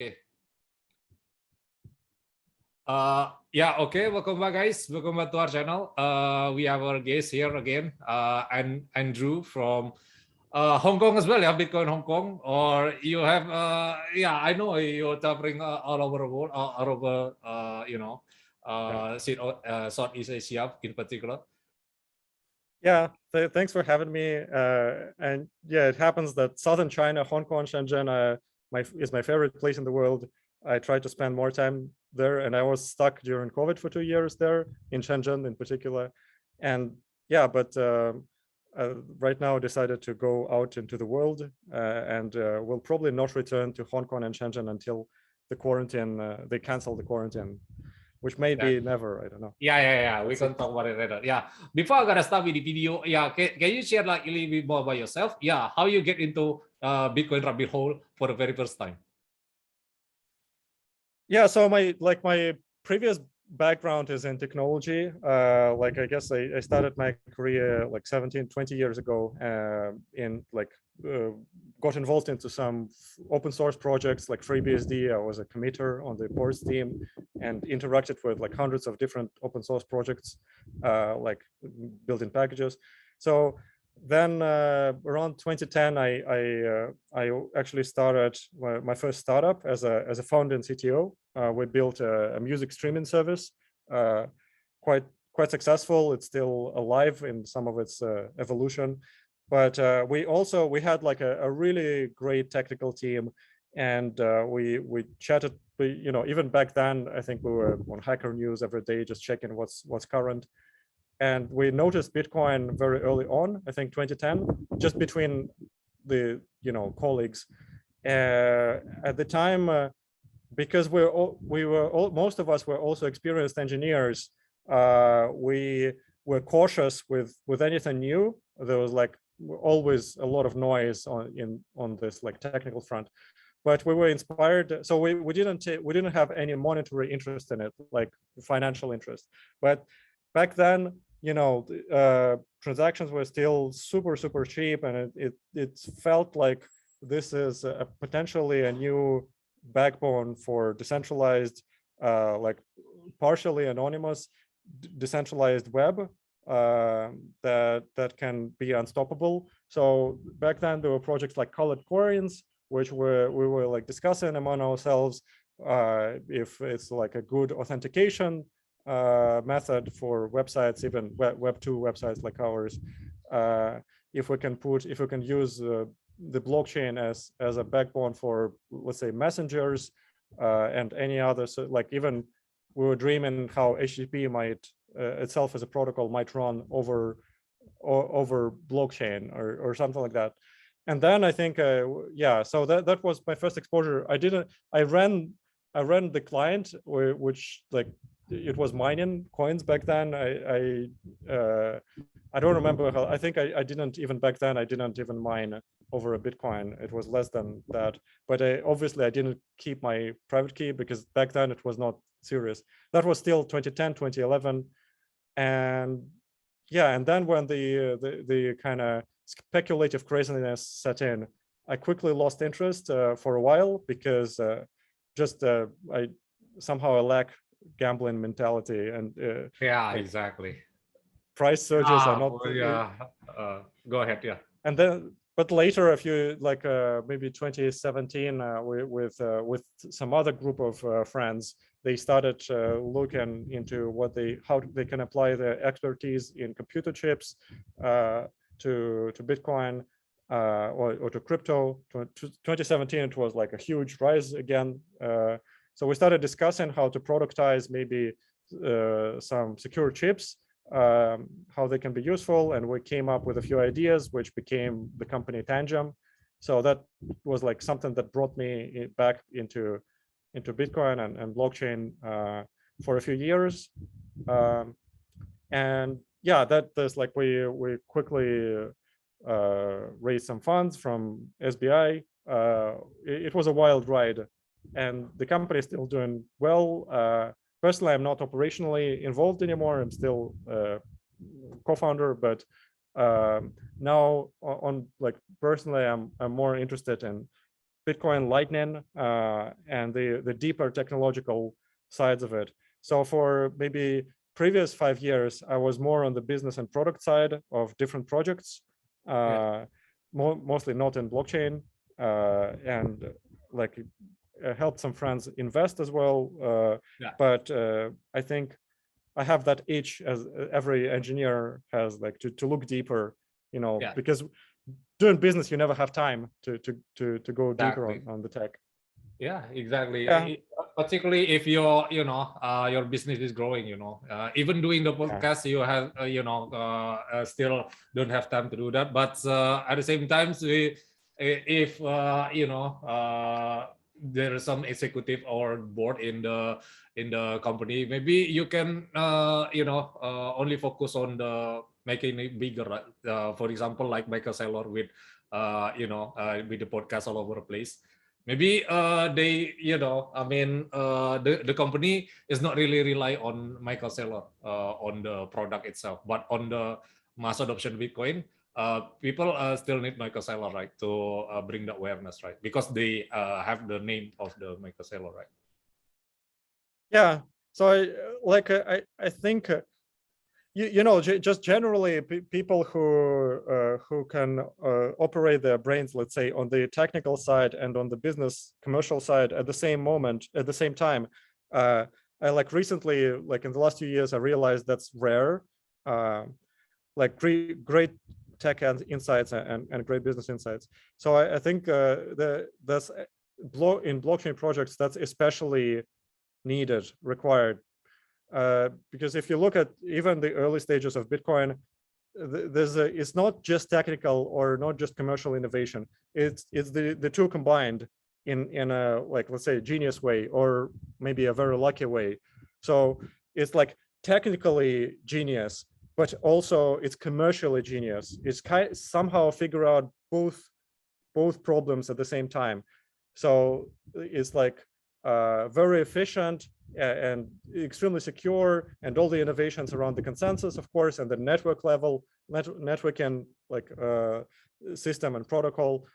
Okay. Yeah, okay. Welcome back, guys. Welcome back to our channel. We have our guest here again, and Andrew from Hong Kong as well. Yeah, Bitcoin Hong Kong. Or you have, yeah, I know you're traveling all over the world, all over, Southeast Asia in particular. Yeah, thanks for having me. And yeah, it happens that Southern China, Hong Kong, Shenzhen, is my favorite place in the world. I try to spend more time there, and I was stuck during COVID for 2 years there in Shenzhen in particular. And yeah, but right now I decided to go out into the world, and will probably not return to Hong Kong and Shenzhen until the quarantine, they cancel the quarantine, which may be never, I don't know. Yeah. We can talk about it later. Yeah. Before I gotta start with the video, yeah, can you share like a little bit more about yourself? Yeah, how you get into Bitcoin rabbit hole for the very first time? Yeah, so my previous background is in technology. Like I guess I started my career like 17, 20 years ago, in like got involved into some open source projects like FreeBSD. I was a committer on the boards team and interacted with like hundreds of different open source projects, like building packages. So then around 2010, I actually started my first startup as a founder and CTO. We built a music streaming service, quite successful. It's still alive in some of its evolution, but we had like a really great technical team, and we chatted. Even back then, I think we were on Hacker News every day, just checking what's current. And we noticed Bitcoin very early on, I think 2010, just between the colleagues. At the time, because most of us were also experienced engineers, we were cautious with anything new. There was like always a lot of noise on this like technical front, but we were inspired. So we didn't have any monetary interest in it, like financial interest. But back then, transactions were still super cheap, and it felt like this is potentially a new backbone for decentralized, like partially anonymous, decentralized web that can be unstoppable. So back then there were projects like Colored Coins, which we were like discussing among ourselves if it's like a good authentication method for websites, even web 2 websites like ours, if we can use the blockchain as a backbone for, let's say, messengers and any other. So like even we were dreaming how HTTP might itself as a protocol might run over blockchain or something like that. And then I think yeah, so that was my first exposure. I ran the client, which like it was mining coins back then. I don't remember how. I think I didn't even back then. I didn't even mine over a Bitcoin. It was less than that. But obviously I didn't keep my private key because back then it was not serious. That was still 2010, 2011, and yeah. And then when the kind of speculative craziness set in, I quickly lost interest for a while because I somehow lack gambling mentality, and yeah, exactly. Price surges are not. Yeah, go ahead. Yeah. And then, but later, if you like, maybe 2017, with some other group of friends, they started looking into how they can apply their expertise in computer chips to Bitcoin or to crypto. 2017, it was like a huge rise again. So we started discussing how to productize maybe some secure chips, how they can be useful, and we came up with a few ideas, which became the company Tangem. So that was like something that brought me back into Bitcoin and blockchain for a few years. And yeah, there's like we quickly raised some funds from SBI. It was a wild ride, and the company is still doing well. Personally, I'm not operationally involved anymore. I'm still co-founder, but now on like personally, I'm more interested in Bitcoin Lightning, and the deeper technological sides of it. So for maybe previous 5 years, I was more on the business and product side of different projects, mostly not in blockchain, and like helped some friends invest as well. But I think I have that itch, as every engineer has, like to look deeper, because doing business, you never have time to go deeper on the tech. Yeah, exactly. Yeah. Particularly if your your business is growing, even doing the podcast, you have still don't have time to do that. But at the same time, if there is some executive or board in the company, maybe you can only focus on the making it bigger. For example, like Michael Saylor with with the podcast all over the place. Maybe they, the company is not really rely on Michael Saylor on the product itself, but on the mass adoption Bitcoin. People still need Michael Saylor, right, to bring the awareness, right, because they have the name of the Michael Saylor, right? Yeah. So I think just generally people who can operate their brains, let's say, on the technical side and on the business commercial side at the same time. I like recently, like in the last 2 years, I realized that's rare. Like great tech and insights and great business insights. So I think that's in blockchain projects, that's especially needed, required. Because if you look at even the early stages of Bitcoin, it's not just technical or not just commercial innovation. It's the two combined in a, like, let's say, genius way, or maybe a very lucky way. So it's like technically genius, but also it's commercially genius. It's somehow figure out both problems at the same time. So it's like very efficient and extremely secure, and all the innovations around the consensus, of course, and the network level, networking, like system and protocol.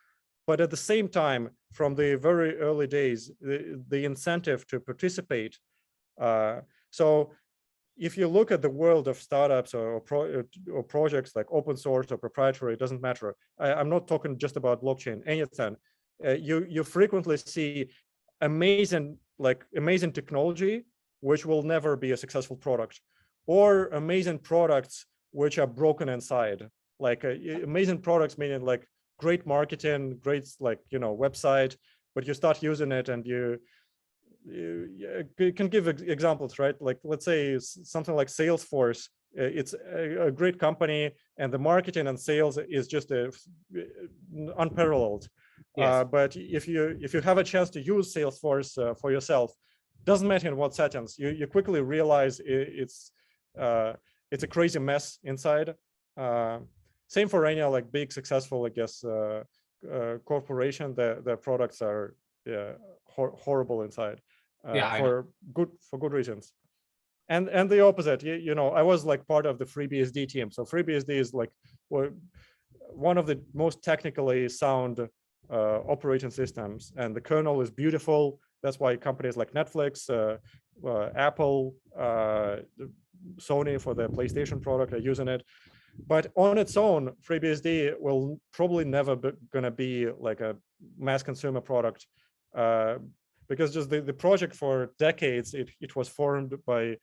But at the same time, from the very early days, the incentive to participate. So if you look at the world of startups or projects like open source or proprietary, it doesn't matter. I'm not talking just about blockchain, anything. You frequently see amazing technology which will never be a successful product, or amazing products which are broken inside. Like amazing products meaning like great marketing, great website, but you start using it and you can give examples, right? Like, let's say something like Salesforce. It's a great company, and the marketing and sales is just unparalleled. Yes. But if you have a chance to use Salesforce for yourself, doesn't matter in what settings, you quickly realize it's a crazy mess inside. Same for any like big successful, I guess, corporation. Their products are horrible inside, for good reasons. And the opposite, I was like part of the FreeBSD team. So FreeBSD is like one of the most technically sound operating systems, and the kernel is beautiful. That's why companies like Netflix, Apple, Sony for the PlayStation product are using it. But on its own, FreeBSD will probably never gonna be like a mass consumer product, because just the project for decades, it was formed by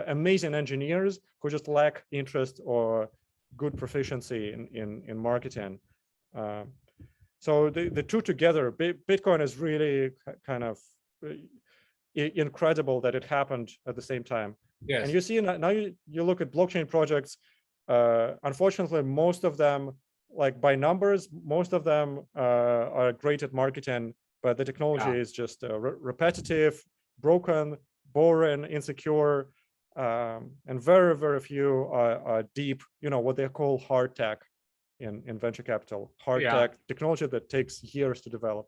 amazing engineers who just lack interest or good proficiency in marketing. So the two together, Bitcoin is really kind of incredible that it happened at the same time. Yes. And you see now you look at blockchain projects. Unfortunately, most of them, like by numbers, most of them are great at marketing, but the technology is just repetitive, broken, boring, insecure, and very, very few are deep, what they call hard tech in venture capital. Hard tech technology that takes years to develop.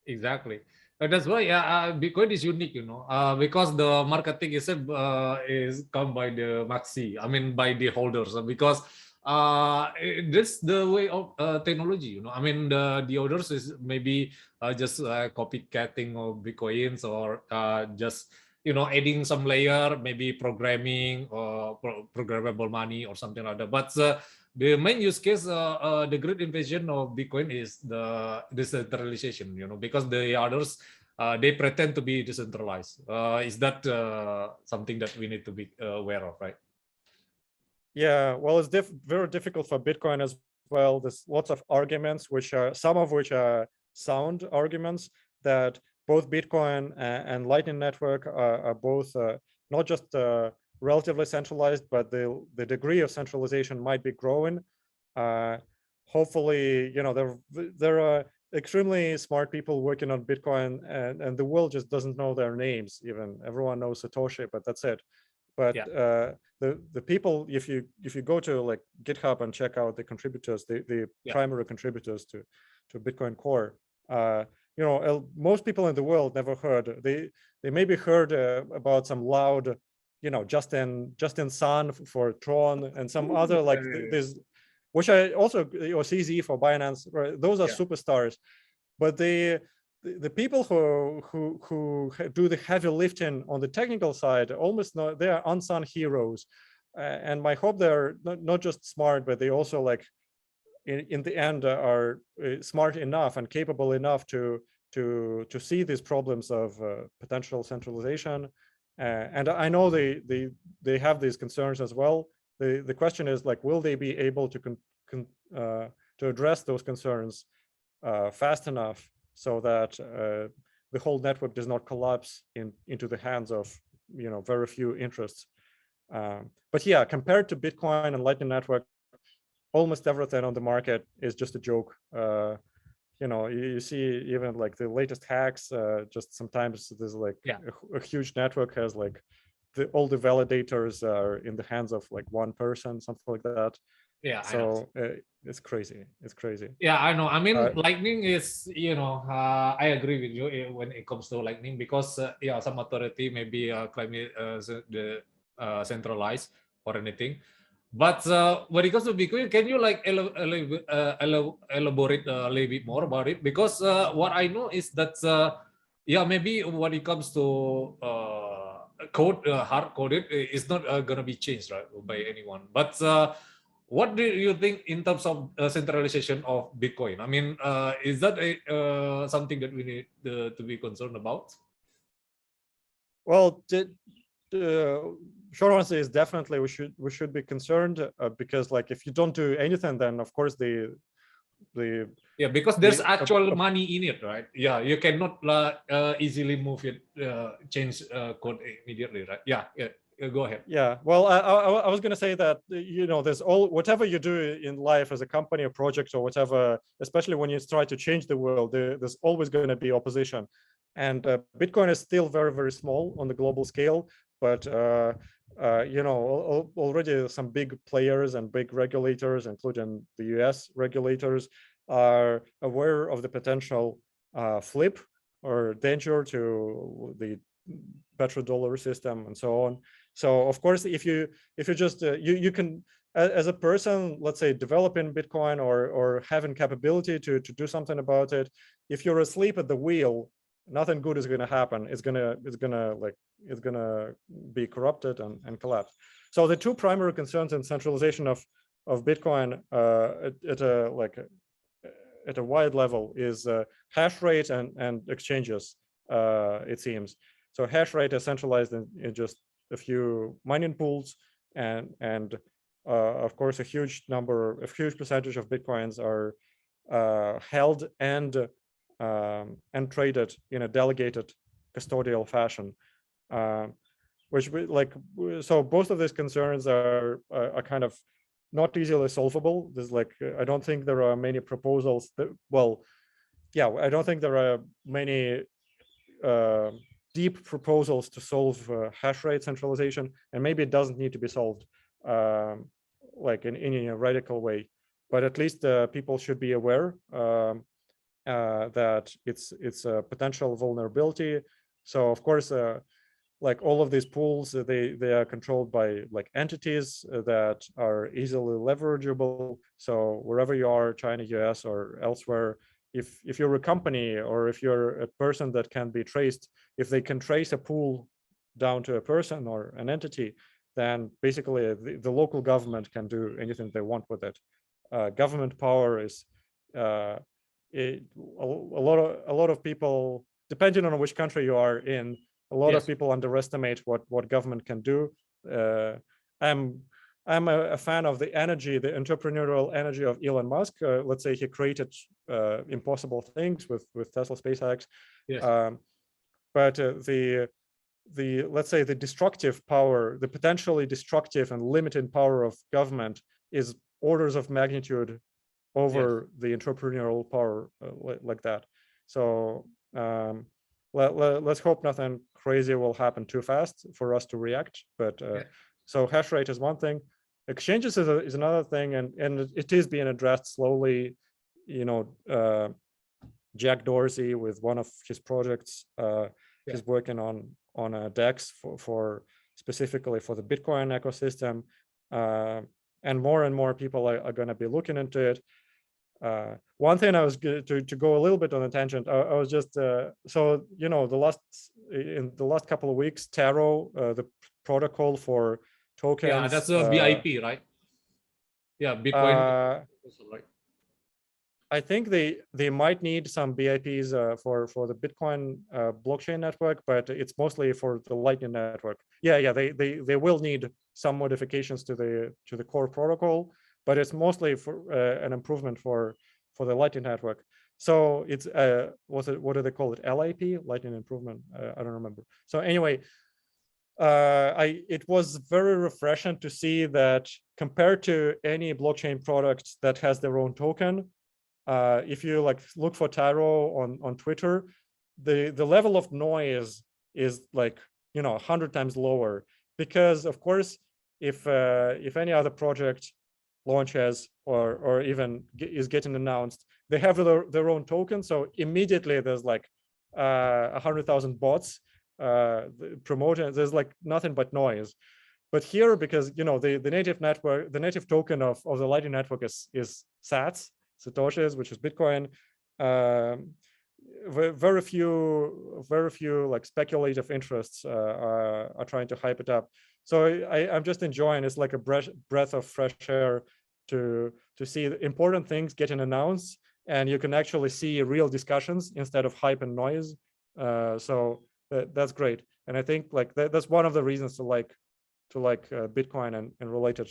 Exactly. That's why Bitcoin is unique, because the marketing is come by the maxi, by the holders, because That's the way of technology, I mean, the others is maybe just copycatting of Bitcoins, or just adding some layer, maybe programming or programmable money or something like that. But the main use case, the great invasion of Bitcoin is the decentralization, because the others, they pretend to be decentralized. Is that something that we need to be aware of, right? Yeah, well, it's very difficult for Bitcoin as well. There's lots of arguments, some of which are sound arguments, that both Bitcoin and Lightning Network are both not just relatively centralized, but the degree of centralization might be growing. Hopefully, there are extremely smart people working on Bitcoin, and the world just doesn't know their names. Even everyone knows Satoshi, but that's it. But Yeah. the people, if you go to like GitHub and check out the contributors, the primary contributors to Bitcoin Core, most people in the world never heard. They maybe heard about some loud, Justin Sun for Tron and some other like this, which I also, or CZ for Binance, right? Those are superstars, but the people who do the heavy lifting on the technical side, almost not, they are unsung heroes, and my hope they're not just smart, but they also like in the end are smart enough and capable enough to see these problems of potential centralization, and I know they have these concerns as well. The question is like, will they be able to address those concerns fast enough so that the whole network does not collapse into the hands of very few interests. But yeah, compared to Bitcoin and Lightning Network, almost everything on the market is just a joke. You see even like the latest hacks, just sometimes there's like a huge network has like all the validators are in the hands of like one person, something like that. Yeah, so it's crazy. Yeah, I know. I mean, Lightning is, I agree with you when it comes to Lightning, because some authority maybe claim it the centralized or anything. But when it comes to Bitcoin, can you like elaborate a little bit more about it? Because what I know is that maybe when it comes to code, hard coded, it's not gonna be changed, right, by anyone. But what do you think in terms of centralization of Bitcoin? I mean, is that something that we need to be concerned about? Well, short answer is definitely we should be concerned, because like if you don't do anything, then of course because there's actual money in it, right? Yeah, you cannot easily move it, change code immediately, right? Yeah, go ahead. Yeah, well, I was going to say that there's whatever you do in life as a company or project or whatever, especially when you try to change the world, there's always going to be opposition, and Bitcoin is still very, very small on the global scale, but already some big players and big regulators, including the US regulators, are aware of the potential flip or danger to the petrodollar system and so on. So of course, if you just you can, as a person, let's say developing Bitcoin or having capability to do something about it, if you're asleep at the wheel, nothing good is going to happen. It's gonna be corrupted and collapse. So the two primary concerns in centralization of Bitcoin at a wide level is hash rate and exchanges, it seems. So hash rate is centralized in just a few mining pools, and of course a huge percentage of Bitcoins are held and traded in a delegated custodial fashion, which so both of these concerns are kind of not easily solvable. There's I don't think there are many proposals that, I don't think there are many deep proposals to solve hash rate centralization, and maybe it doesn't need to be solved in a radical way, but at least people should be aware that it's a potential vulnerability. So of course, like all of these pools, they are controlled by like entities that are easily leverageable. So wherever you are, China, US, or elsewhere, if you're a company or if you're a person that can be traced, if they can trace a pool down to a person or an entity, then basically the local government can do anything they want with it. Government power is a lot of people, depending on which country you are in, a lot of people underestimate what government can do. I'm a fan of the energy, the entrepreneurial energy of Elon Musk. Let's say he created impossible things with Tesla, SpaceX. Yes. But let's say the destructive power, the potentially destructive and limited power of government is orders of magnitude over the entrepreneurial power like that. So let's hope nothing crazy will happen too fast for us to react. But so hash rate is one thing. Exchanges is another thing, and it is being addressed slowly. You know, Jack Dorsey with one of his projects, he's working on a DEX for specifically for the Bitcoin ecosystem, and more people are going to be looking into it. One thing I was to go a little bit on a tangent. I was just so you know in the last couple of weeks, Taro, the protocol for tokens. Yeah, that's a BIP, right? Yeah, Bitcoin. Right. I think they might need some BIPs for the Bitcoin blockchain network, but it's mostly for the Lightning network. Yeah, they will need some modifications to the core protocol, but it's mostly for an improvement for the Lightning network. So it's what do they call it? LIP, Lightning Improvement. I don't remember. So anyway, it was very refreshing to see that compared to any blockchain product that has their own token, if you like look for Taro on Twitter, the level of noise is like 100 times lower, because of course if any other project launches or even is getting announced, they have their own token, so immediately there's like 100,000 bots promoting. There's like nothing but noise. But here, because the native network, the native token of the Lightning network is Sats, Satoshis, which is Bitcoin. Very few like speculative interests are trying to hype it up. So I'm just enjoying. It's like a breath of fresh air to see important things getting announced, and you can actually see real discussions instead of hype and noise. So that's great, and I think like that's one of the reasons to like Bitcoin and related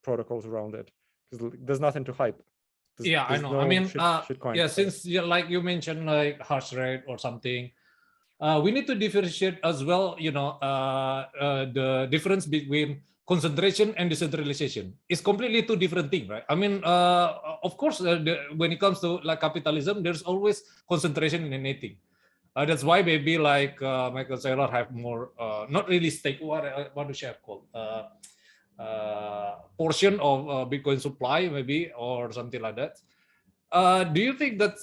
protocols around it, because there's nothing to hype. I know. No I mean, shitcoin. Since like you mentioned like hash rate or something, we need to differentiate as well. The difference between concentration and decentralization is completely two different things, right? I mean, of course, when it comes to like capitalism, there's always concentration in anything. That's why maybe like Michael Saylor have more, not really stake. What do you call? Portion of Bitcoin supply, maybe, or something like that. Do you think that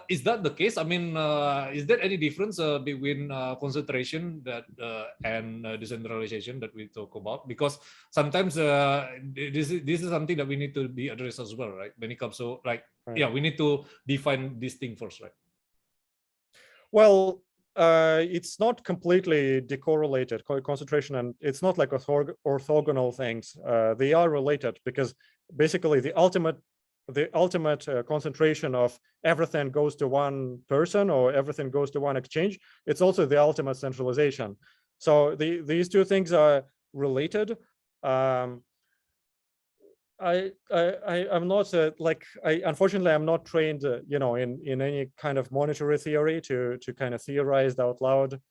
is that the case? I mean, is there any difference between concentration and decentralization that we talk about? Because sometimes this is something that we need to be addressed as well, right? When it comes to like, we need to define this thing first, right? Well, it's not completely decorrelated, concentration, and it's not like orthogonal things. They are related, because basically the ultimate concentration of everything goes to one person or everything goes to one exchange, it's also the ultimate centralization. So these two things are related. I'm not unfortunately I'm not trained in any kind of monetary theory to kind of theorize out loud.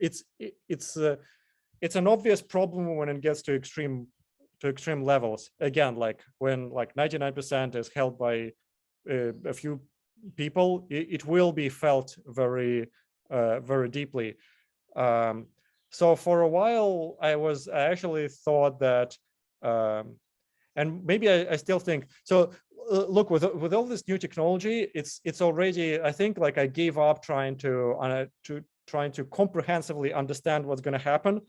It's an obvious problem when it gets to extreme levels. Again, like when like 99% is held by a few people, it will be felt very deeply. So for a while I actually thought that And maybe I still think so. Look, with all this new technology, it's already, I think, like I gave up trying to comprehensively understand what's going to happen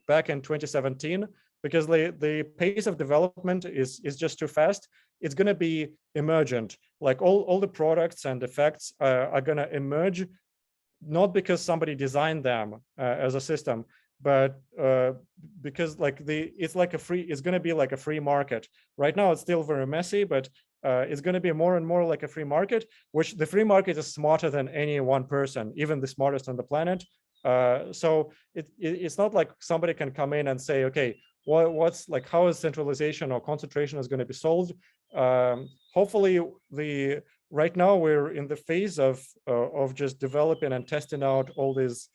back in 2017, because the pace of development is just too fast. It's going to be emergent. Like all the products and effects are going to emerge, not because somebody designed them as a system, but because like it's going to be like a free market. Right now, it's still very messy, but it's going to be more and more like a free market, which the free market is smarter than any one person, even the smartest on the planet. So it's not like somebody can come in and say, okay, what's like, how is centralization or concentration is going to be solved? Hopefully, right now we're in the phase of just developing and testing out all these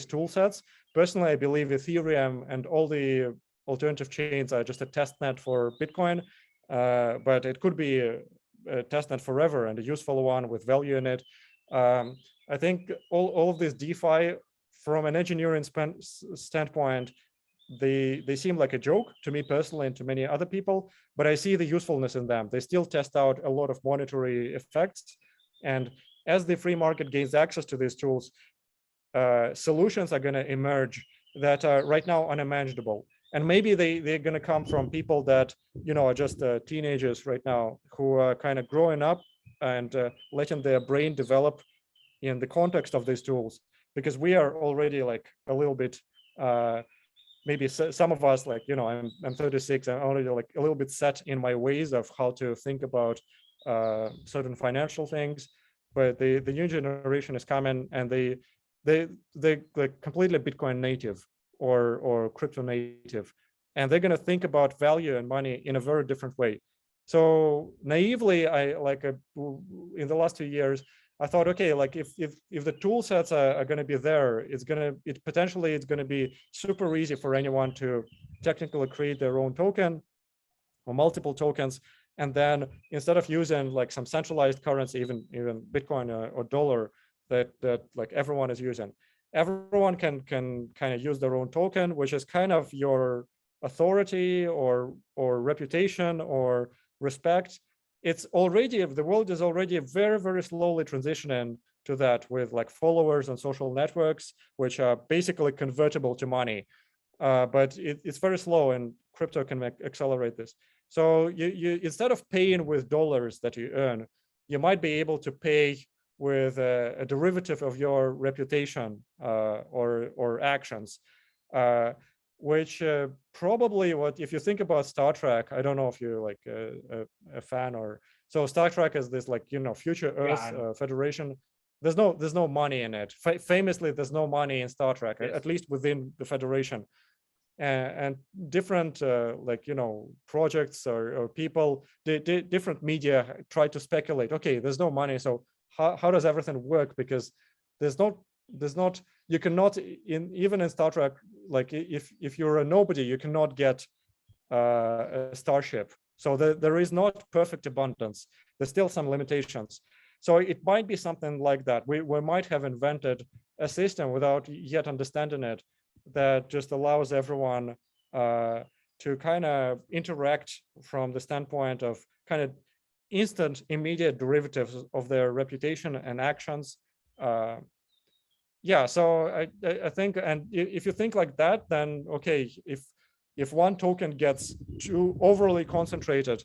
tool sets. Personally, I believe Ethereum and all the alternative chains are just a test net for Bitcoin, but it could be a test net forever and a useful one with value in it. I think all of this DeFi, from an engineering standpoint, they seem like a joke to me personally and to many other people, but I see the usefulness in them. They still test out a lot of monetary effects. And as the free market gains access to these tools, solutions are going to emerge that are right now unimaginable. And maybe they're going to come from people that, are just teenagers right now who are kind of growing up and letting their brain develop in the context of these tools, because we are already like a little bit, maybe some of us, like, I'm 36, I'm already like a little bit set in my ways of how to think about certain financial things. But the new generation is coming, and they're like completely Bitcoin native or crypto native, and they're going to think about value and money in a very different way. So naively, in the last 2 years, I thought, okay, like if the tool sets are going to be there, it's going to be super easy for anyone to technically create their own token or multiple tokens. And then instead of using like some centralized currency, even Bitcoin or dollar that like everyone is using, everyone can kind of use their own token, which is kind of your authority or reputation or respect. The world is already very, very slowly transitioning to that, with like followers on social networks, which are basically convertible to money. But it's very slow, and crypto can accelerate this. So you instead of paying with dollars that you earn, you might be able to pay with a derivative of your reputation or actions. Which probably if you think about Star Trek, I don't know if you're like a fan or so. Star Trek is this like future Earth Federation. There's no money in it. Famously, there's no money in Star Trek, yes. At least within the Federation. And different projects or people, different media try to speculate. Okay, there's no money, so how does everything work? Because there's not. You cannot even in Star Trek, like if you're a nobody, you cannot get a starship. So there is not perfect abundance. There's still some limitations. So it might be something like that. We might have invented a system without yet understanding it that just allows everyone to kind of interact from the standpoint of kind of instant, immediate derivatives of their reputation and actions. Yeah, so I think, and if you think like that, then okay, if one token gets too overly concentrated,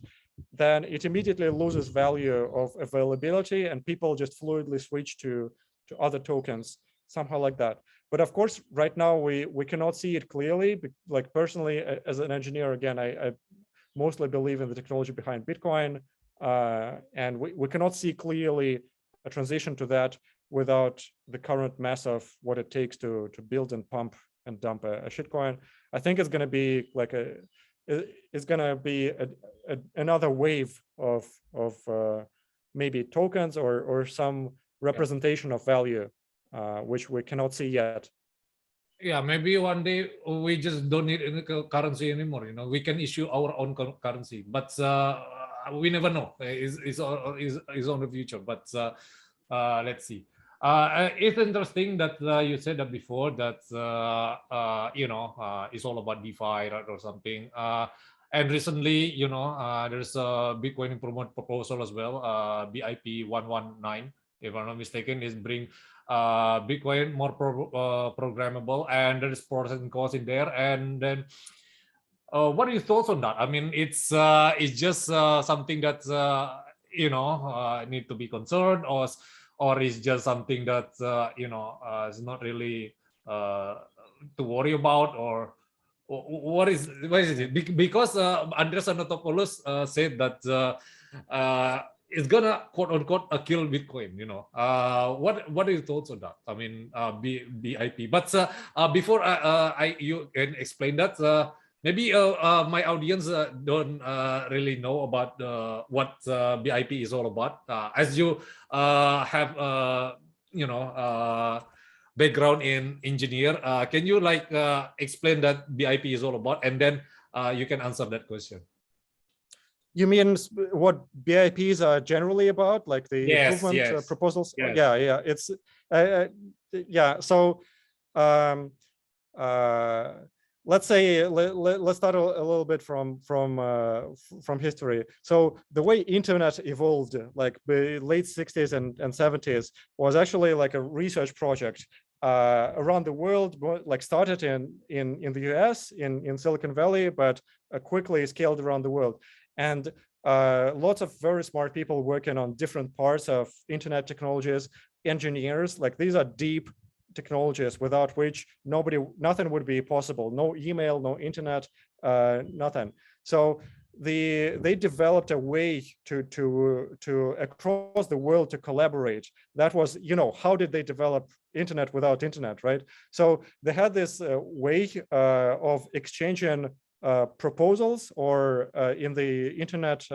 then it immediately loses value of availability, and people just fluidly switch to other tokens, somehow like that. But of course, right now we cannot see it clearly. Like personally, as an engineer, again, I mostly believe in the technology behind Bitcoin, and we cannot see clearly a transition to that without the current mess of what it takes to build and pump and dump a shitcoin. I think it's going to be like another wave of maybe tokens or some representation of value, which we cannot see yet. Yeah, maybe one day we just don't need any currency anymore. We can issue our own currency, but we never know. It's on the future, but let's see. It's interesting that you said that before, that it's all about DeFi, right, or something. And recently, there's a Bitcoin improvement proposal as well, BIP-119, if I'm not mistaken, is bring Bitcoin more programmable, and there's pros and cons in there. And then, what are your thoughts on that? I mean, it's just something that need to be concerned, or is just something that is not really to worry about, or what is it? Because Andreas Anatopoulos said that it's gonna quote unquote kill Bitcoin. What are your thoughts on that? I mean, BIP. But before you can explain that, maybe my audience don't really know about what BIP is all about. As you have background in engineer, can you explain that BIP is all about, and then you can answer that question. You mean what BIPs are generally about, like the improvement proposals? Yes. Yeah. It's yeah. So let's say let's start a little bit from history. So the way internet evolved, like the late 60s and 70s, was actually like a research project around the world, like started in the US, in Silicon Valley, but quickly scaled around the world. And lots of very smart people working on different parts of internet technologies, engineers, like these are deep technologies without which nothing would be possible. No email, no internet, nothing. So they developed a way to across the world to collaborate. That was, how did they develop internet without internet, right? So they had this way of exchanging proposals, or in the internet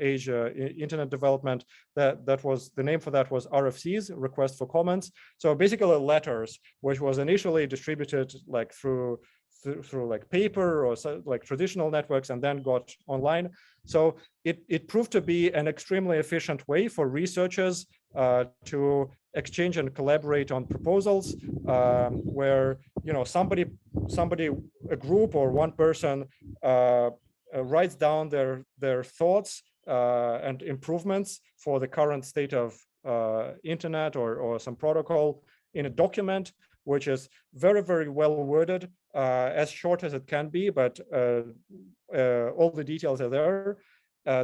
age, internet development, that was the name for that was RFCs, request for comments. So basically letters, which was initially distributed like through like paper or like traditional networks, and then got online. So it proved to be an extremely efficient way for researchers to exchange and collaborate on proposals, where somebody, a group or one person writes down their thoughts and improvements for the current state of internet or some protocol in a document, which is very, very well worded, as short as it can be, but all the details are there.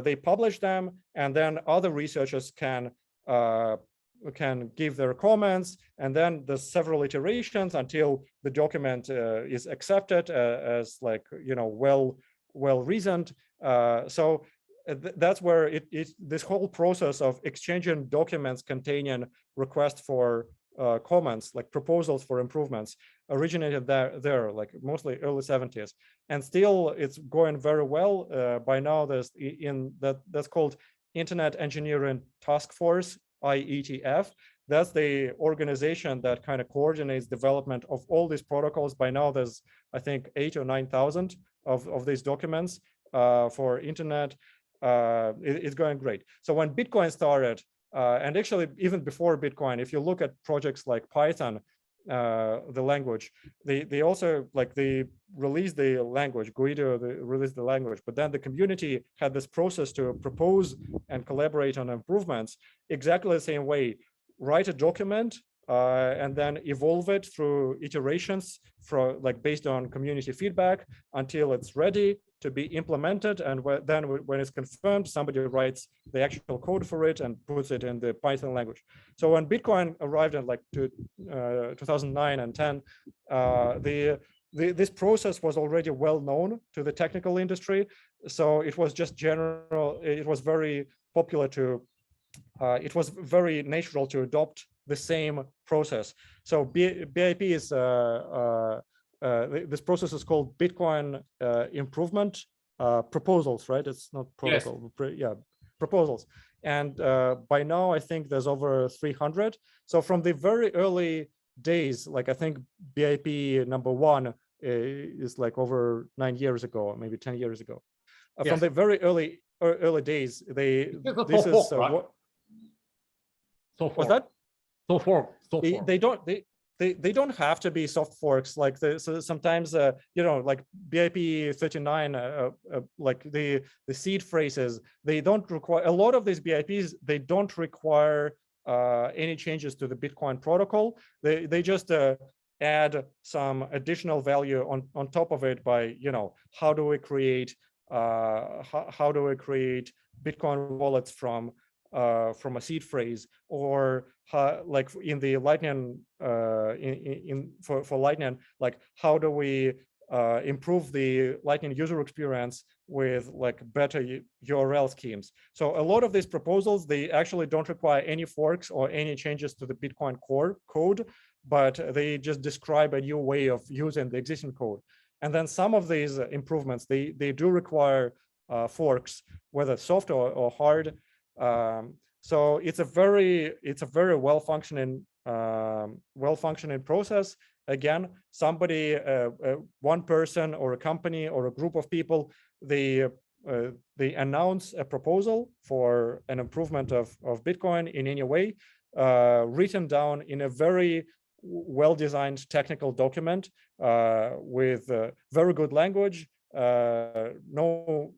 They publish them, and then other researchers can give their comments, and then there's several iterations until the document is accepted as like well reasoned. So that's where this whole process of exchanging documents containing requests for comments, like proposals for improvements, originated there like mostly early 70s, and still it's going very well. By now there's that's called Internet Engineering Task Force, IETF. That's the organization that kind of coordinates development of all these protocols. By now there's, I think, 8,000 or 9,000 of these documents for internet. It's going great. So when Bitcoin started, and actually even before Bitcoin, if you look at projects like Python, the language, they also they released the language, Guido released the language, but then the community had this process to propose and collaborate on improvements exactly the same way. Write a document and then evolve it through iterations based on community feedback until it's ready to be implemented, and then when it's confirmed, somebody writes the actual code for it and puts it in the Python language. So when Bitcoin arrived in 2009 and 10, this process was already well known to the technical industry. So it was just general. It was very popular it was very natural to adopt the same process. So BIP is this process is called Bitcoin improvement proposals, right? It's not protocol. Yes. Yeah, proposals. And by now, I think there's over 300. So from the very early days, I think BIP #1 is over 9 years ago, maybe 10 years ago. Yes. From the very early days, this is right? what was that? So far. They don't. they don't have to be soft forks. Like so sometimes like BIP-119, like the seed phrases, they don't require, a lot of these BIPs, they don't require any changes to the Bitcoin protocol. They just add some additional value on top of it by, how do we create Bitcoin wallets from a seed phrase, or like in the Lightning, for Lightning, like how do we improve the Lightning user experience with like better URL schemes. So a lot of these proposals, they actually don't require any forks or any changes to the Bitcoin core code, but they just describe a new way of using the existing code. And then some of these improvements, they do require forks, whether soft or hard. So it's a very well-functioning process. Again, somebody, one person or a company or a group of people, they announce a proposal for an improvement of Bitcoin in any way, written down in a very well-designed technical document with very good language, no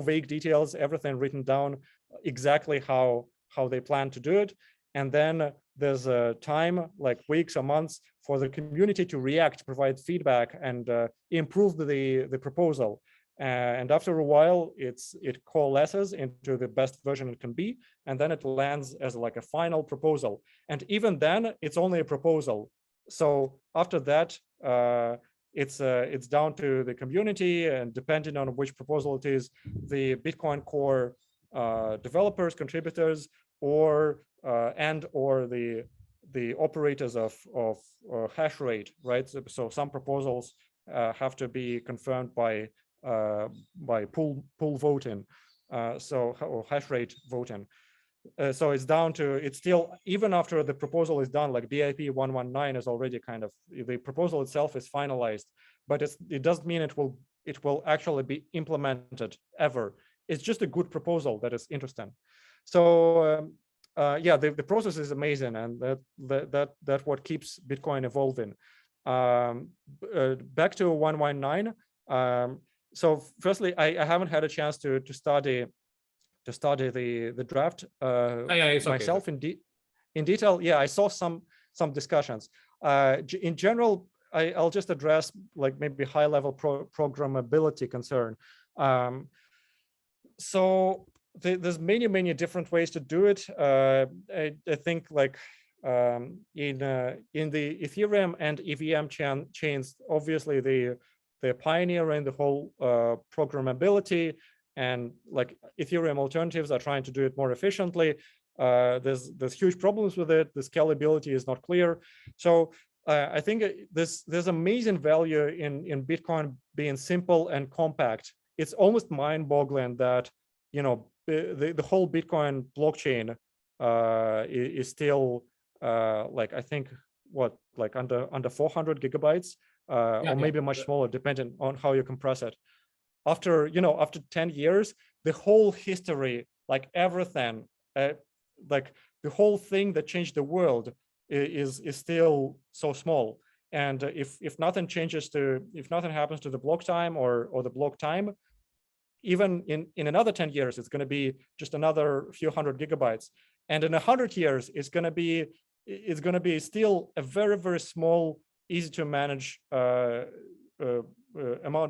vague details, everything written down exactly how they plan to do it. And then there's a time, like weeks or months, for the community to react, provide feedback, and improve the proposal. And after a while, it coalesces into the best version it can be, and then it lands as like a final proposal. And even then, it's only a proposal. So after that, it's down to the community, and depending on which proposal it is, the Bitcoin Core developers, contributors, or the operators of hash rate, right? So some proposals have to be confirmed by pool voting, or hash rate voting. So it's down to, it's still, even after the proposal is done, like BIP-119 is already kind of, the proposal itself is finalized, but it doesn't mean it will actually be implemented ever. It's just a good proposal that is interesting. So yeah, the process is amazing, and that what keeps Bitcoin evolving. Back to 119. So firstly, I haven't had a chance to study the draft myself in detail. Yeah, I saw some discussions. In general, I'll just address like maybe high level programmability concern. So there's many different ways to do it. I think like in the Ethereum and EVM chains, obviously they're pioneering the whole programmability, and like Ethereum alternatives are trying to do it more efficiently. There's huge problems with it. The scalability is not clear. So I think there's amazing value in Bitcoin being simple and compact. It's almost mind-boggling that the whole Bitcoin blockchain is still like, I think like under 400 gigabytes, or maybe much smaller, depending on how you compress it. After 10 years, the whole history, like everything, like the whole thing that changed the world is still so small. And if nothing happens to the block time or the block time, even in another 10 years, it's going to be just another few hundred gigabytes. And in 100 years, it's going to be still a very small, easy to manage amount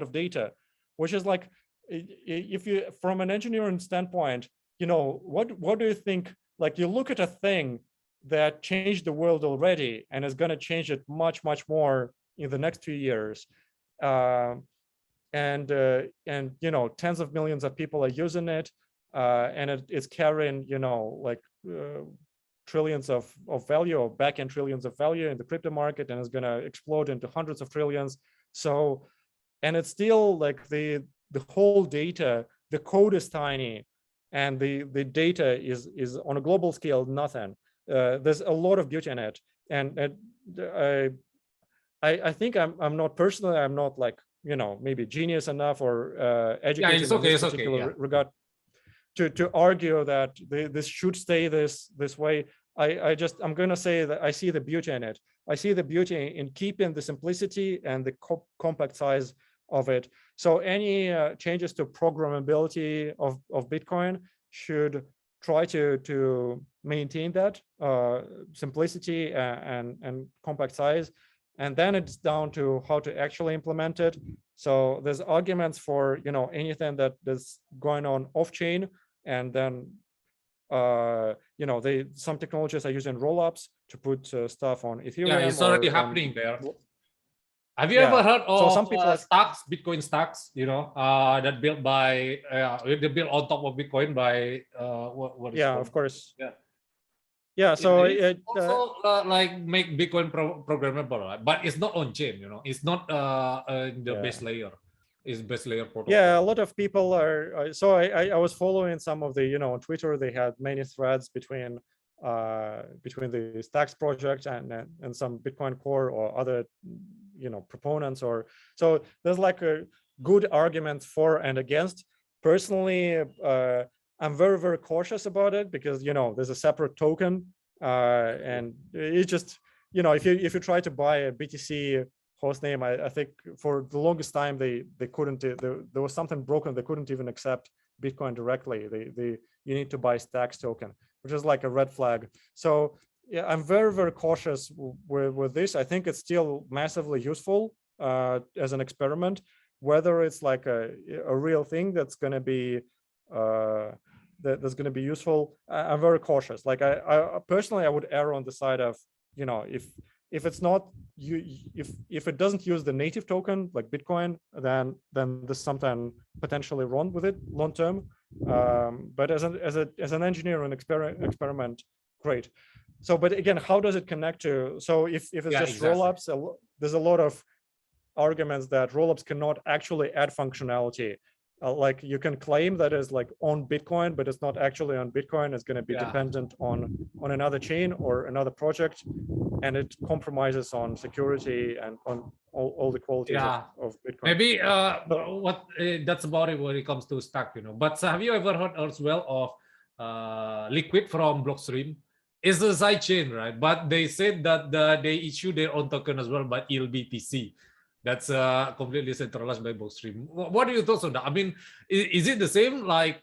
of data, which is like, if you, from an engineering standpoint, what do you think? Like, you look at a thing that changed the world already and is going to change it much more in the next 2 years. And tens of millions of people are using it, and it's carrying, like trillions of value, or back-end trillions of value in the crypto market, and it's going to explode into hundreds of trillions. So, and it's still like the whole data, the code is tiny, and the data is on a global scale nothing. There's a lot of beauty in it, and I think I'm not like, maybe genius enough or educated in this particular regard to argue that this should stay this way. I'm going to say that I see the beauty in it. I see the beauty in keeping the simplicity and the compact size of it. So any changes to programmability of Bitcoin should try to maintain that simplicity and compact size. And then it's down to how to actually implement it. So there's arguments for, you know, anything that is going on off chain, and then you know, some technologies are using rollups to put stuff on Ethereum. Yeah, it's already happening there. Have you Yeah. ever heard of So some people stacks, Bitcoin stacks? You know, that built by they built on top of Bitcoin by what is yeah, called? of course. Yeah. Yeah. So it also like make Bitcoin programmable, right? But it's not on chain. You know, it's not in the base layer. It's base layer protocol. Yeah, a lot of people are. So I was following some of the, you know, on Twitter they had many threads between the Stacks project and some Bitcoin Core or other, you know, proponents, or so there's like a good argument for and against. Personally, I'm very cautious about it because, you know, there's a separate token, and it just, you know, if you try to buy a BTC hostname, I think for the longest time they couldn't. There was something broken. They couldn't even accept Bitcoin directly. You need to buy Stacks token, which is like a red flag. So yeah, I'm very cautious with this. I think it's still massively useful as an experiment. Whether it's like a real thing that's going to be that's going to be useful, I'm very cautious. Like I personally, I would err on the side of, you know, if it's not if it doesn't use the native token like Bitcoin, then there's something potentially wrong with it long term. But as an engineer and experiment, great. So, but again, how does it connect to? So if it's just rollups, there's a lot of arguments that rollups cannot actually add functionality. Like you can claim that is like on Bitcoin, but it's not actually on Bitcoin. It's going to be dependent on another chain or another project, and it compromises on security and on all the qualities of Bitcoin. Maybe that's about it when it comes to Stack, you know. But have you ever heard as well of Liquid from Blockstream? It's a side chain, right? But they said that they issue their own token as well, but ELBTC. That's completely centralized by Blockstream. What are your thoughts on that? I mean, is it the same like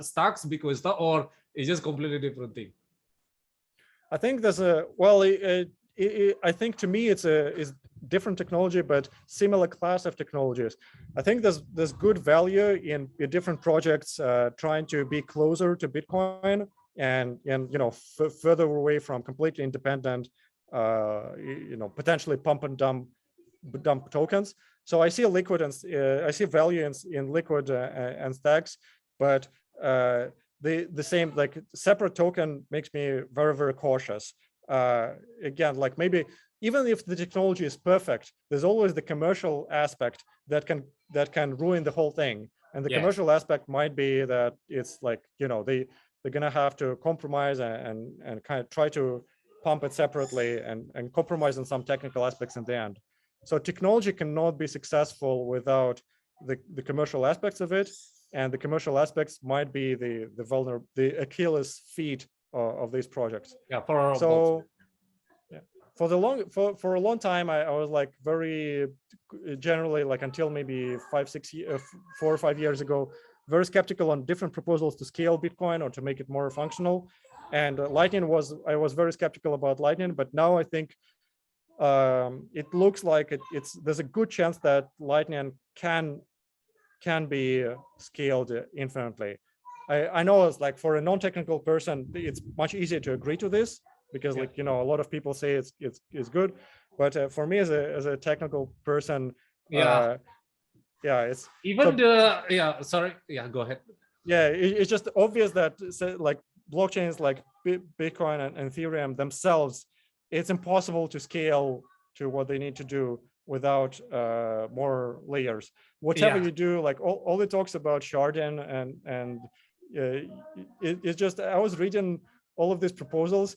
Stacks, Bitcoin Stack, or it's just completely different thing? I think there's I think to me it's different technology, but similar class of technologies. I think there's good value in different projects trying to be closer to Bitcoin and you know, further away from completely independent, you know, potentially pump and dump tokens. So I see Liquid and I see value in Liquid and Stacks, but the same, like separate token makes me very cautious. Again, like maybe even if the technology is perfect, there's always the commercial aspect that can ruin the whole thing. And the commercial aspect might be that it's like, you know, they're gonna have to compromise and kind of try to pump it separately and compromise on some technical aspects in the end. So technology cannot be successful without the commercial aspects of it, and the commercial aspects might be the Achilles feet of these projects. Yeah. For a long time, I was like very generally, like until maybe 4 or 5 years ago, very skeptical on different proposals to scale Bitcoin or to make it more functional. And Lightning I was very skeptical about Lightning, but now I think it looks like there's a good chance that Lightning can be scaled infinitely. I know it's like for a non-technical person, it's much easier to agree to this because like, you know, a lot of people say it's good, but for me as a technical person, it's even sorry, go ahead. It's just obvious that like blockchains like Bitcoin and Ethereum themselves, it's impossible to scale to what they need to do without more layers. Whatever you do, like all the talks about sharding and it's just, I was reading all of these proposals.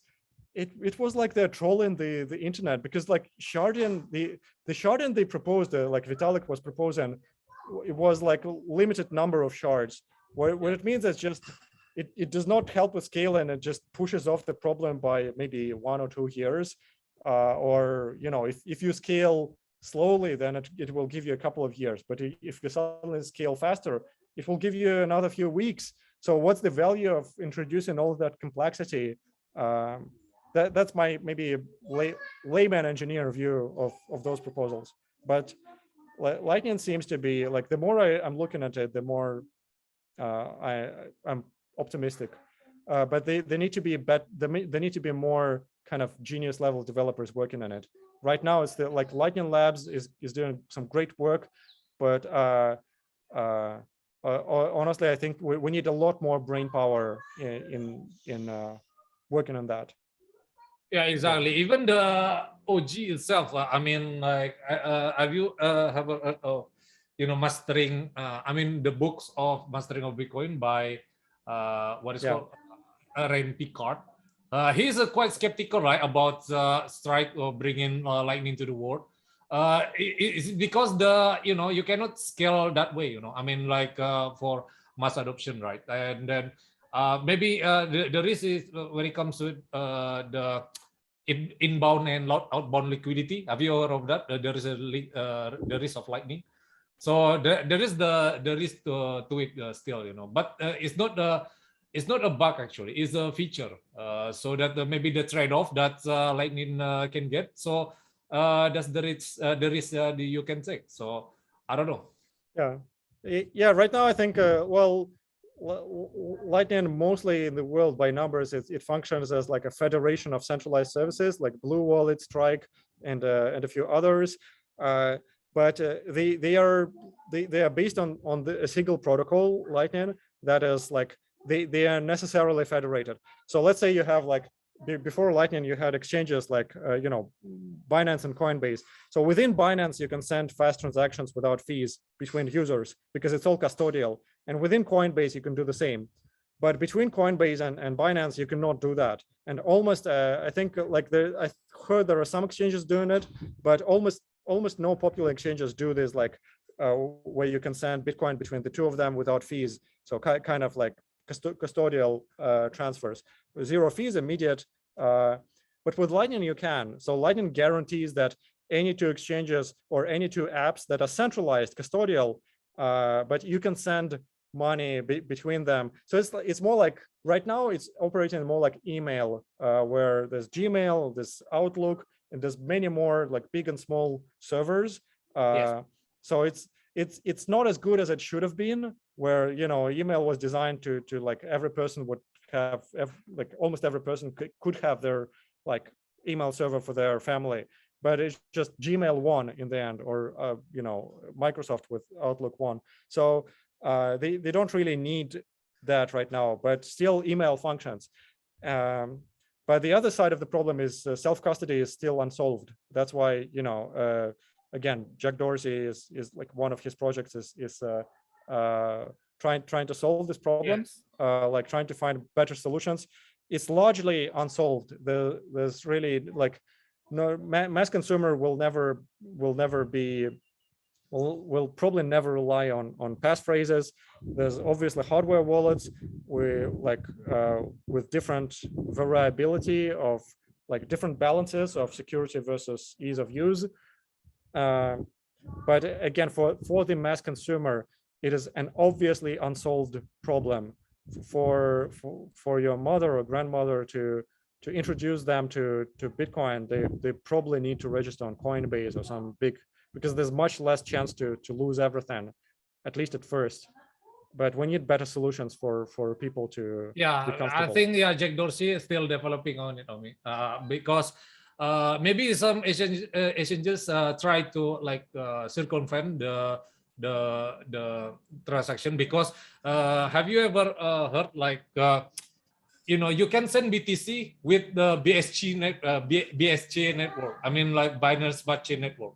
It was like they're trolling the internet, because like sharding, the sharding they proposed, like Vitalik was proposing, it was like a limited number of shards. What it means is just it does not help with scaling. It just pushes off the problem by maybe 1 or 2 years. or if you scale slowly, then it will give you a couple of years. But if you suddenly scale faster, it will give you another few weeks. So what's the value of introducing all of that complexity? That's my maybe layman engineer view of those proposals. But Lightning seems to be like, the more I'm looking at it, the more I'm optimistic. But they need to be they need to be more kind of genius level developers working on it. Right now, it's like Lightning Labs is doing some great work, but honestly, I think we need a lot more brain power in working on that. Yeah, exactly. Even the OG itself. I mean, like, have you mastering? I mean, the books of mastering of Bitcoin by what is called Rene Picard. He's quite skeptical, right, about Strike or bringing Lightning to the world. It's because you cannot scale that way. I mean, like for mass adoption, right? And then maybe the risk is when it comes to the inbound and outbound liquidity. Have you heard of that? There is the risk of Lightning. So there is the risk to it still, but it's not a bug actually. It's a feature. So that maybe the trade-off that Lightning can get. So that's the risk you can take. So I don't know. Yeah. Right now, I think Lightning mostly in the world by numbers, it functions as like a federation of centralized services like Blue Wallet, Strike, and a few others. But they are based on a single protocol, Lightning, that is like they are necessarily federated. So let's say you have like before Lightning, you had exchanges like Binance and Coinbase. So within Binance, you can send fast transactions without fees between users because it's all custodial. And within Coinbase, you can do the same. But between Coinbase and Binance, you cannot do that. And almost, I think, like I heard there are some exchanges doing it, but almost no popular exchanges do this, like where you can send Bitcoin between the two of them without fees. So kind of like custodial transfers, zero fees, immediate. But with Lightning, you can. So Lightning guarantees that any two exchanges or any two apps that are centralized, custodial, but you can send money between them. So it's more like, right now it's operating more like email, where there's Gmail, there's Outlook, and there's many more like big and small servers. Yes. So it's not as good as it should have been, where email was designed to like every person would have, like almost every person could have their like email server for their family. But it's just Gmail won in the end, or Microsoft with Outlook won. So they don't really need that right now, but still email functions. But the other side of the problem is self-custody is still unsolved. That's why again, Jack Dorsey is like one of his projects is trying to solve this problem. Yes. Like trying to find better solutions. It's largely unsolved. There's really like no mass consumer will probably never rely on passphrases. There's obviously hardware wallets with different variability of like different balances of security versus ease of use. But again, for the mass consumer, it is an obviously unsolved problem. For your mother or grandmother to introduce them to Bitcoin, they probably need to register on Coinbase or some big, because there's much less chance to lose everything, at least at first. But we need better solutions for people to be comfortable. I think Jack Dorsey is still developing on it, because maybe some exchanges try to like circumvent the transaction, because have you ever heard like you can send BTC with the BSC network. I mean, like Binance Smart Chain network.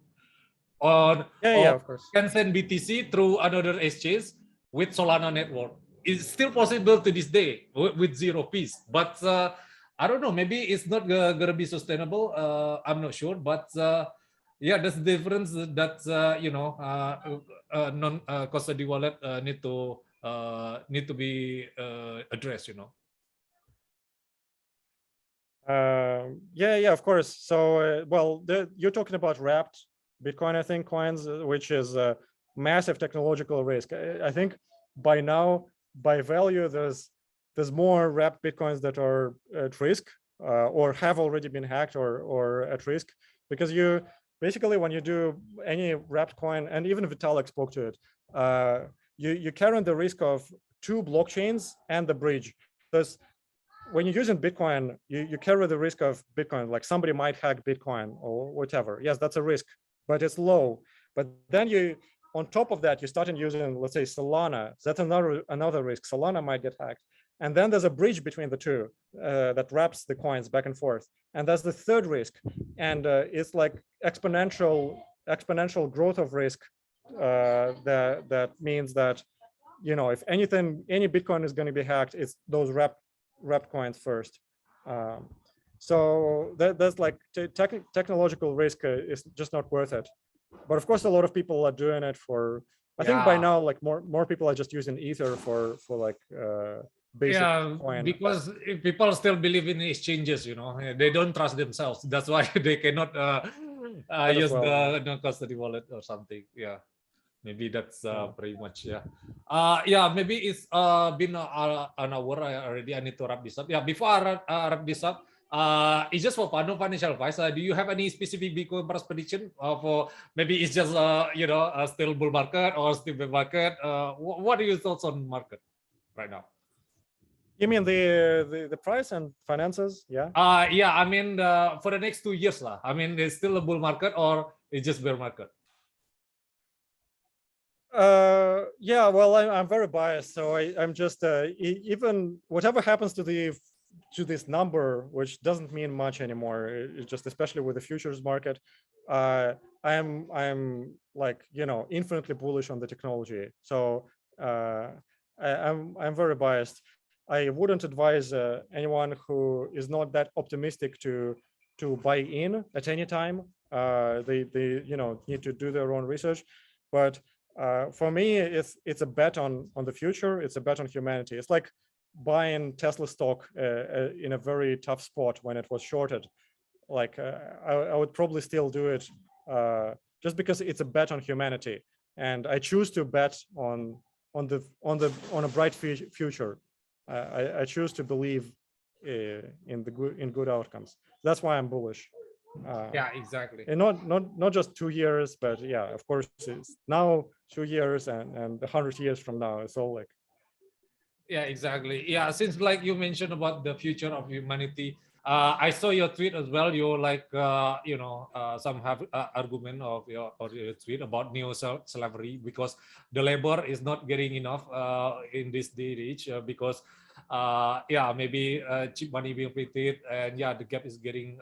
Or of course. You can send BTC through another exchange with Solana network. It's still possible to this day with zero fees. But I don't know, maybe it's not gonna be sustainable. I'm not sure, but yeah, that's the difference that non-custody wallet need to be addressed. Yeah, of course. So, well, you're talking about wrapped Bitcoin, I think, coins, which is a massive technological risk. I think by now, by value, there's more wrapped Bitcoins that are at risk or have already been hacked or at risk, because you basically, when you do any wrapped coin, and even Vitalik spoke to it, you carry the risk of two blockchains and the bridge. Because when you're using Bitcoin, you carry the risk of Bitcoin, like somebody might hack Bitcoin or whatever. Yes, that's a risk, but it's low. But then on top of that, you start using, let's say, Solana. That's another risk. Solana might get hacked. And then there's a bridge between the two that wraps the coins back and forth. And that's the third risk. And it's like exponential growth of risk. That means that, if anything, any Bitcoin is going to be hacked, it's those wrapped coins first. So that's like technological risk is just not worth it. But of course, a lot of people are doing it for. I think by now, like more people are just using Ether for like basic coin. Because people still believe in exchanges. They don't trust themselves. That's why they cannot use the non-custody wallet or something. Yeah. Maybe that's pretty much, maybe it's been an hour already. I need to wrap this up. Yeah, before I wrap this up, it's just for Panu financial advice. Do you have any specific Bitcoin price prediction for maybe it's just still bull market or still bear market? What are your thoughts on market right now? You mean the price and finances? Yeah. Yeah. I mean, for the next 2 years, lah. I mean, it's still a bull market or it's just bear market? Yeah, well, I'm very biased, so I'm just even whatever happens to this number, which doesn't mean much anymore. It's just, especially with the futures market, I'm like, infinitely bullish on the technology. So I'm very biased. I wouldn't advise anyone who is not that optimistic to buy in at any time. They need to do their own research, but for me, it's a bet on the future. It's a bet on humanity. It's like buying Tesla stock in a very tough spot when it was shorted. Like I would probably still do it just because it's a bet on humanity, and I choose to bet on a bright future. I choose to believe in good outcomes. That's why I'm bullish. Yeah, exactly. And not just 2 years, but yeah, of course, it's now 2 years and 100 years from now. It's all like. Yeah, exactly. Yeah, since like you mentioned about the future of humanity, I saw your tweet as well. You like some have argument of your tweet about neo-slavery, because the labor is not getting enough in this day and age, because maybe cheap money being printed, and the gap is getting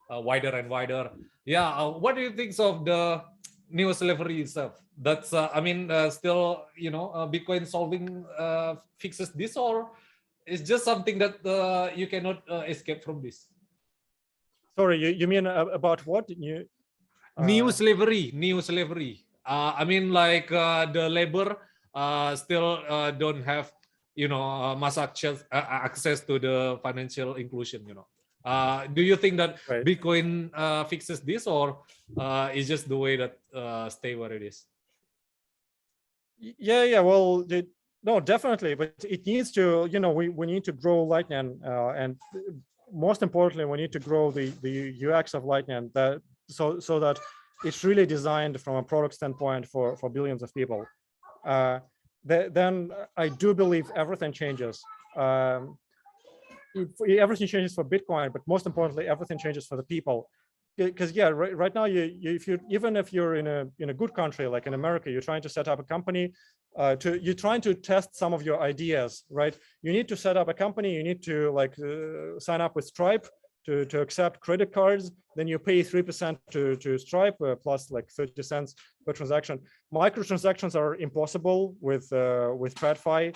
wider and wider. Yeah, what do you think of the neo-slavery itself? That's still Bitcoin solving fixes this, or it's just something that you cannot escape from this? Sorry, you mean about what? Neo-slavery. I mean, like the labor still don't have mass access to the financial inclusion. Do you think that Bitcoin fixes this, or it's just the way that stay where it is? Yeah. Well, no, definitely, but it needs to. We need to grow Lightning, and most importantly, we need to grow the UX of Lightning, so that it's really designed from a product standpoint for billions of people. Then I do believe everything changes. Everything changes for Bitcoin, but most importantly, everything changes for the people. Because right now, even if you're in a good country like in America, you're trying to set up a company, you're trying to test some of your ideas, right? You need to set up a company. You need to sign up with Stripe to accept credit cards. Then you pay 3% to Stripe plus like 30 cents per transaction. Microtransactions are impossible with TradFi.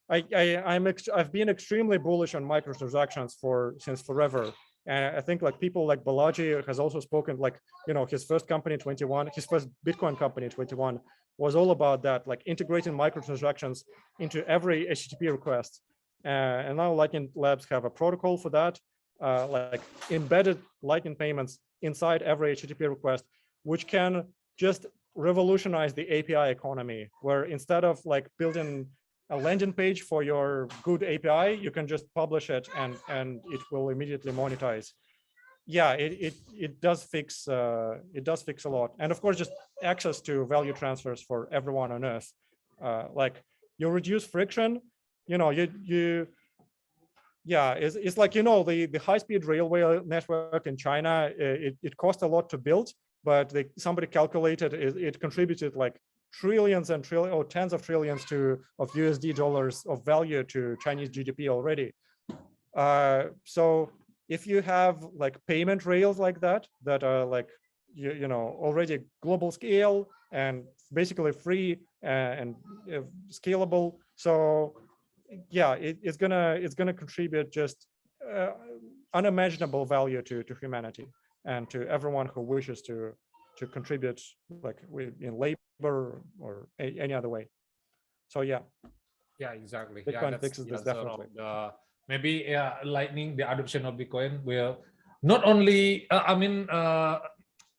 I've been extremely bullish on microtransactions since forever. And I think like people like Balaji has also spoken, like, his first company 21, his first Bitcoin company 21 was all about that, like integrating microtransactions into every HTTP request. And now Lightning Labs have a protocol for that. like embedded Lightning payments inside every HTTP request, which can just revolutionize the API economy, where instead of like building a landing page for your good API, you can just publish it and it will immediately monetize. Yeah, it does fix a lot, and of course, just access to value transfers for everyone on Earth. Like you reduce friction, yeah, it's like the high-speed railway network in China. It cost a lot to build, but somebody calculated it contributed like trillions and trillions or tens of trillions of USD dollars of value to Chinese GDP already. So if you have like payment rails like that are like already global scale and basically free and scalable, so yeah, it's gonna contribute just unimaginable value to humanity and to everyone who wishes to contribute, like in labor or any other way. So yeah, exactly. Bitcoin fixes this definitely. Maybe Lightning, the adoption of Bitcoin will not only,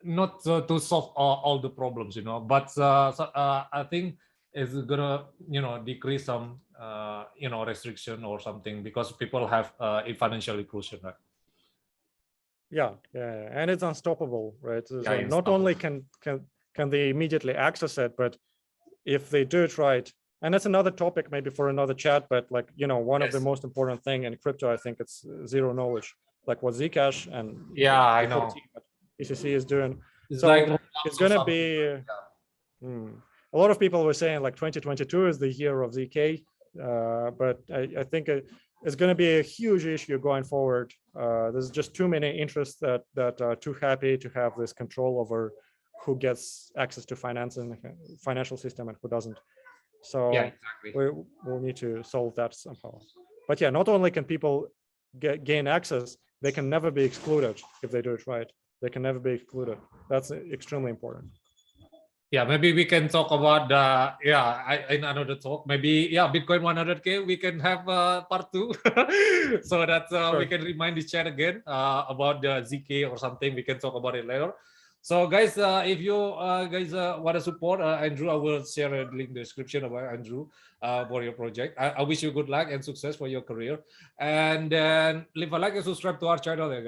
not to solve all the problems, but I think it's gonna, decrease some, restriction or something, because people have a financial inclusion, right? Yeah, and it's unstoppable, right? So Yeah, not only can they immediately access it, but if they do it right, and that's another topic maybe for another chat, but like, one of the most important thing in crypto, I think it's zero knowledge, like what Zcash and I know ECC is doing. it's so like it's gonna be a lot of people were saying like 2022 is the year of ZK, but I think it's going to be a huge issue going forward. There's just too many interests that are too happy to have this control over who gets access to financial system and who doesn't. So exactly. we'll need to solve that somehow. But yeah, not only can people gain access, they can never be excluded if they do it right. They can never be excluded. That's extremely important. Yeah, maybe we can talk about in another talk. Maybe Bitcoin 100K. We can have part 2, so that we can remind the chat again about the ZK or something. We can talk about it later. So guys, if you guys want to support Andrew, I will share a link in the description about Andrew for your project. I wish you good luck and success for your career. And then leave a like and subscribe to our channel, guys.